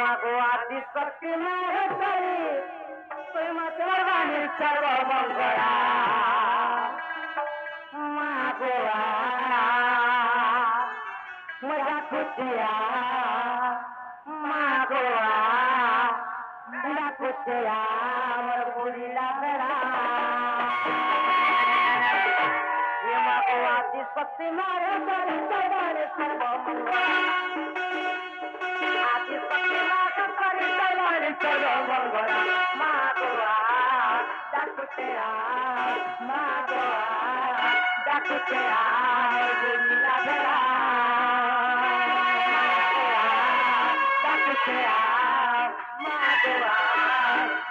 मागो आदि शक्ति महेश्वरी तुम सर्वाणी सर्वमंगला मागो मजा खुशिया मागो मजा खुशिया मोर बुरी लागला ये मागो आदि शक्ति महेश्वरी सर्वाणी सर्वमंगला आदि शक्ति महेश्वरी सर्वाणी सर्वमंगला मागो डाकुतेया बुरी लागला डाकुतेया मागो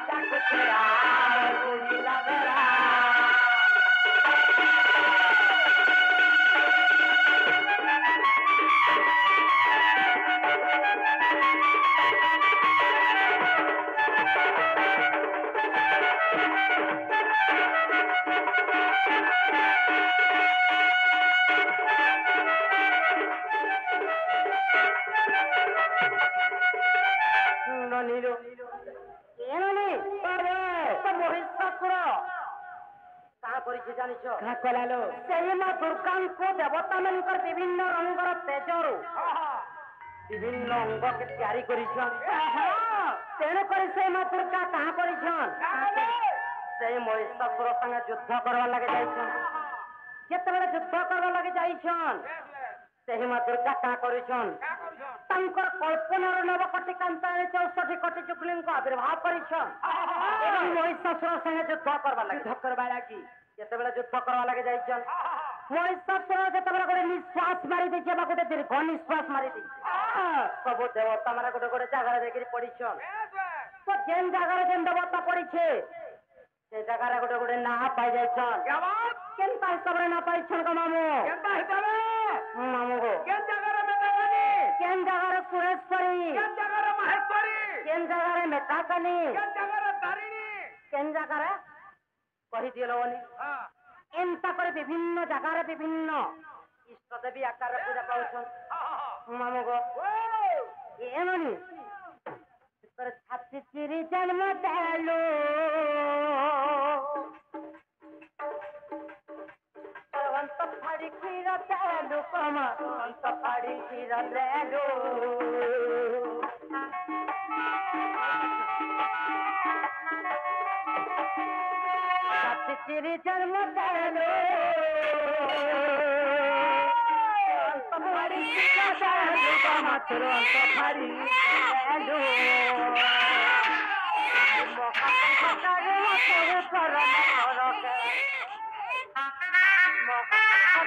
डाकुतेया बुरी लागला देवता मनकर विभिन्न रंगर तेजरू विभिन्न अंग के तैयारी तेणुक से माँ दुर्गा कहाँ कर महिषासुर संगे युद्ध करवा लगे जिते युद्ध करवा लगे माँ दुर्गा कहाँ कर कल्पनार नवकोटि कांतारे 64 कोटि जुगली आविर्भाव कर महिषासुर संगे युद्ध करवा लगे जिते युद्ध करवा लगे महिषासुर जो गोटे निश्वास मारी गोटे दीर्घ निश्वास मारी सब देवता मैंने गोटे गोटे जगार जाकर पड़ी तो जेन जगार जेन देवता पड़ी से जगार गोटे गोटे ना पाई जान केनता हिसाब ना पाई मामू मामू को केन जगार सुरेश्वरी केन जगार मेटाकानी केन जगार कही दिए लोनी एंता कर विभिन्न जगार विभिन्न इष्ट देवी आकार पूजा पाउछ मामू गो एमनी तर छाती चिरी जन्म देलो अंत फाड़ी खीर देलो कमा अंत फाड़ी खीर देलो तेरे जन्म देलो अंत फाड़ी देलो मात्र अंत फाड़ी देलो मकारे मत करन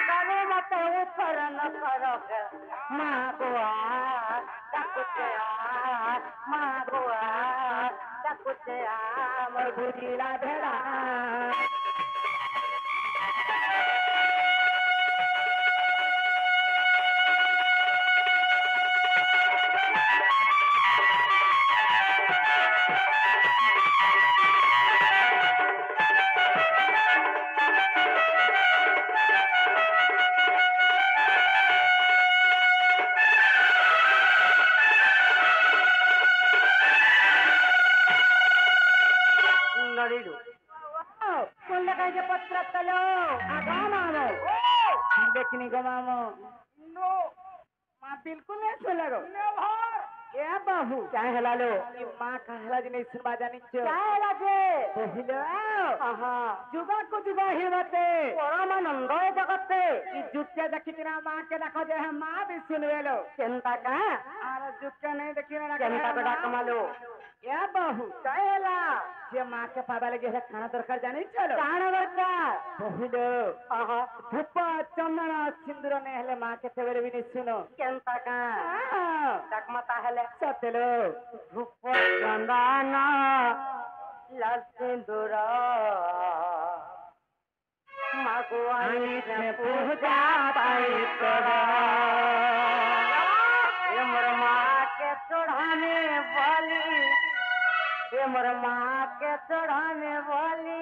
मकारे मत करन माँ गोआ डाकुतेया मोर बुरी लागला देखनी गो मामो नो मां बिल्कुल नहीं सुन लगो ए बाबू क्या हला लो ई मां का हला जिने सुनबा जानी छो क्या हला जे पहिलो आहा जुबा को जुबा ही मते परमानंद जगते ई जुत्ते देखि किना मां के देखो जे मां भी सुनवेलो चिंता का आर जुत्ते नहीं देखि ना चिंता को डाक मालो ए बाबू क्या हला जे मां के पाबा लगे है खाना दरकार जानी चलो खाना दरकार पहिलो आहा धूप चंदन सिंदूर ने हले मां के तेरे भी नहीं सुनो चिंता का डाक मता हले सतलो धूप चंदन लाल सिंदूर मागवानी से पूजा पाई करा ये मोर मां के चढ़ाने वाली ये मोर मां के चढ़ाने वाली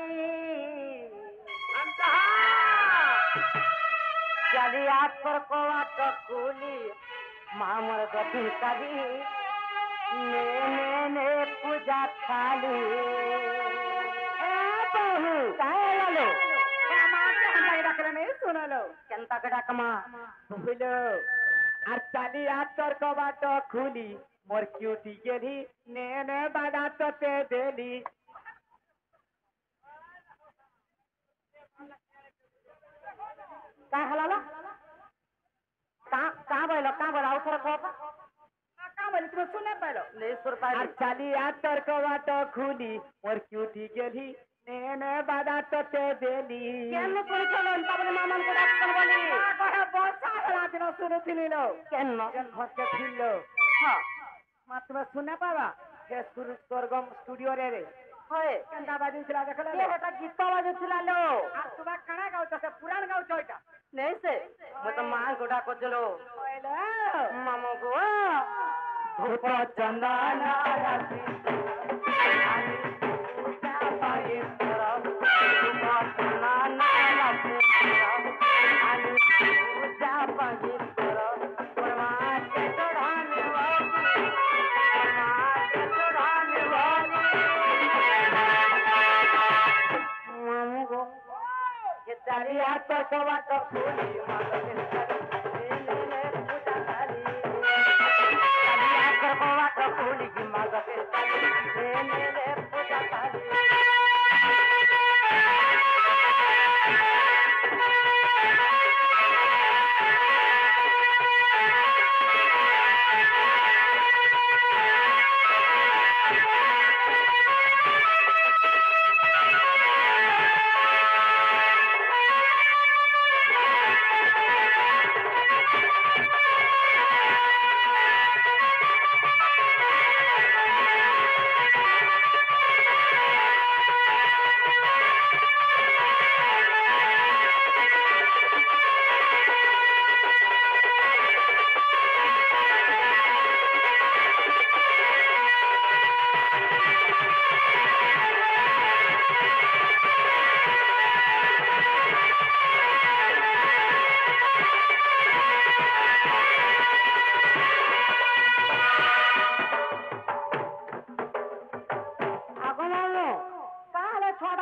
चली आप पर कोवा तो कूली मां मोर गति करी थाली बहू काय आलो শুনালো কেনতা কে ডাকমা বুঝল আর চালি আর তর্ক বাট খুলি মোর কিউটি গেলি নে নে বাদা তোতে দেলি का हलाला का बोला और थोड़ा कहो का बोली तुम सुने पालो नहीं सुर पाई আর চালি আর তর্ক বাট খুলি মোর কিউটি গেলি নে নে বাদা তোতে দেলি কেন শুনে চলো তা বলে মামান को ডাকতে বলি কহে বর্ষা বেলা দিন শুনেছিলি লো কেন ঘরকে ছিল হ্যাঁ মা তুমি শুনে পাবা যে স্বর্গম স্টুডিও রে হয় কেনটা বাজিছিল দেখলে ये এটা গীত বাজুছিল লো আর তোমার কানা গাউছ সে পুরান গাউছ ওইটা नहीं से मैं तो मां को डाको चलो কইলো मामो को ধূপ চন্দন রাশি आनी पूजा पाए तरफ ना ना लासे आनी पूजा पाए तरफ परमात्मा के चढ़ाने वाली मामो को ये तारी हाथ पर कवाट फूली माता के ले पूजा करी तारी हाथ पर कवाट फूली की माता के ले पूजा करी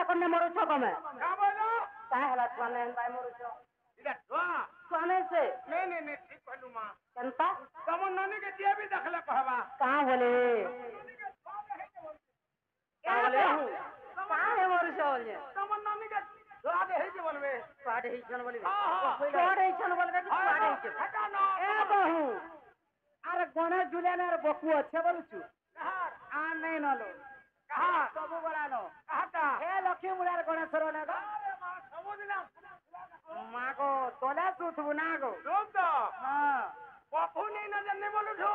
कन्ने मरुछ कमे का बोलो काहेला स्वाने बाय मरुछ इला वा स्वाने से नहीं ठीक कहलू मां केनता तमन नानी के दिया भी देखले कहबा कहां बोले का बोले काहे मरुछ बोले तमन नानी के स्वाद है जे बोलबे स्वाद है छन बोले हां स्वाद है छन बोलबे कि स्वाद है छन हटा ना ए बहू अरे गणेश जुलियान रे बकु अच्छे बोलछु आ नहीं नलो कहा सबु बरानो कहता हे लक्ष्मी मुरार गणेश रो ना अरे मां सबुदिना मां को तोला सुथबु ना गो तो हां बकु नहीं न जन्ने बोलु छु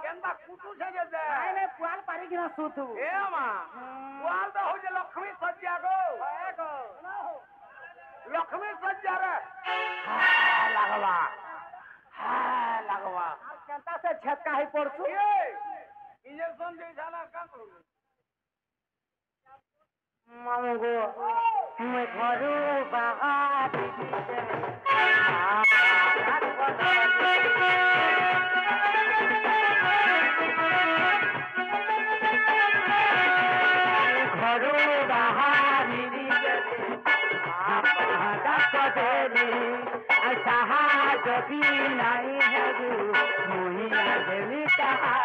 केंदा कुटु छे जे दे नहीं पुआल पारी किना सुथु ए मां पुआल तो हो जे लक्ष्मी सज्जा गो लक्ष्मी सज्जा रे लगवा लगवा केंता से छक्का ही पड़छु इंजेक्शन दे जाला का करू मामगो मैं घरू बाहर घरू बाहर जबी नहीं है मुहिया देवी कहा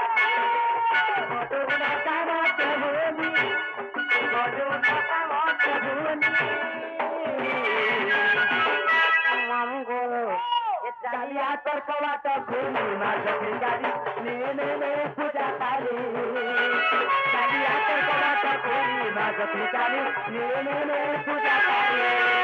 पर कवाट भूमि माधवी गाड़ी ने पूजा काली कालिया पर कवाट भूमि माधवी गाड़ी ने पूजा काली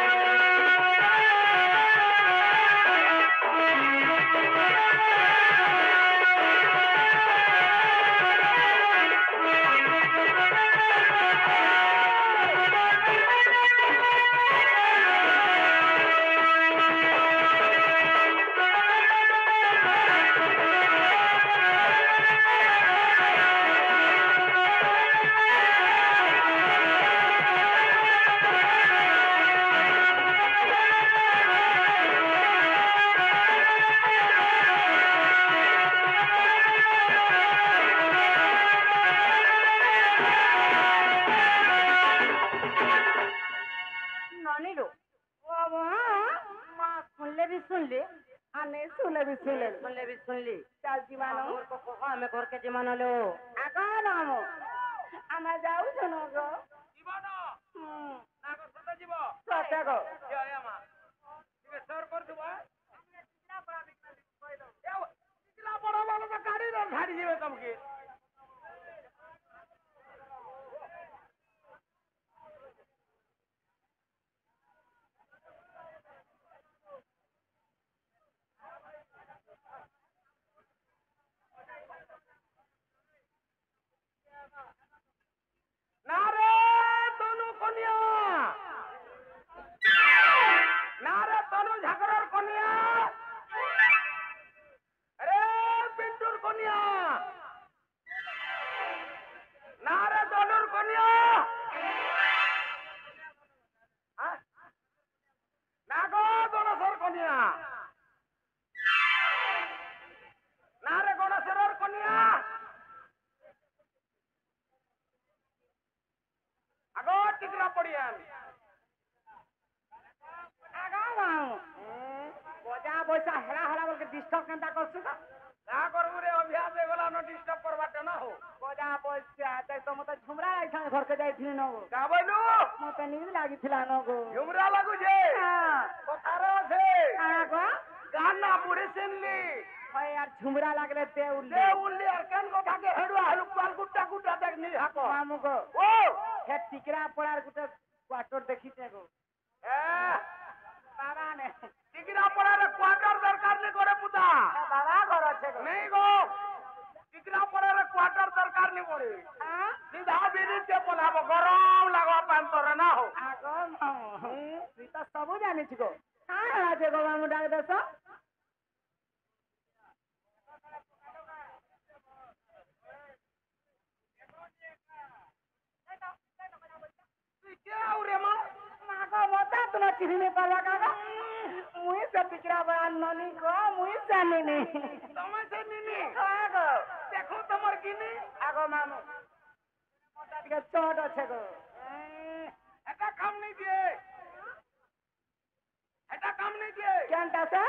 नहीं सुनले भी सुनले सुनले भी सुनली चल जीवानो मोर को कहो हमें घर के जमाना लो आगा नाम आमा जाऊ जनो गो জীবন না গো সতে জীব সতে গো জয় আমা ঠিক সর কর দিব কিলা বড় বড় তো গাড়ি রে ঝাড়ি যাবে তোমাকে না রে তনু কনিয়া না রে তনু ঝাকরার কনিয়া আরে পিন্টুর কনিয়া না রে তনুর কনিয়া না গো গণেশের কনিয়া না রে গণেশের কনিয়া আগো টিকরা পড়িয়ান आगा नाम बजा बसा हेला हेला बोल के डिस्टर्ब केंता करछु का না করবু রে অভ্যাস হয়ে গেল না ডিস্টার্ব করবাটা না হো बजा बसा ते तो मते झुमरा आइछन घर के जाइथिन न गो কা বইলু मते नींद लागिथिला न गो ঝুমরা লাগু যে हां কথার আছে आगा গান না পড়ে শুনলি হয় আর ঝুমরা লাগলে তে লে উল্লে উল্লি আর কেন কথাকে হেডুয়া হেলু পাল গুটা গুটা দেখ নি হাকো मामू गो ও हे टिकरा पड़ार गुटे क्वार्टर देखिते गो এ बाबा ने টিকরা পড়ার কোয়ার্টার দরকার নি করে পুতা बाबा घर আছে गो নেই গো টিকরা পড়ার কোয়ার্টার দরকার নি পড়ে हां সিধা বিনিতে পলাবো গরম লাগবা পান্তরে না হো आगो मामू তুই তো সবু জানিস গো কাঁ আছে গো মামু ডাক দেছ তুই কে আউরে মা मागो मता तुम चिन्ह पाला काका मुई से टिकरा बड़ा ननी को मुई जानी नी তুমি সে নিনি आगो দেখো তোমার কিনি आगो मामू मता टिके चोट আছে গো এটা কাম নেই দিয়ে এটা কাম নেই দিয়ে কেনটা সা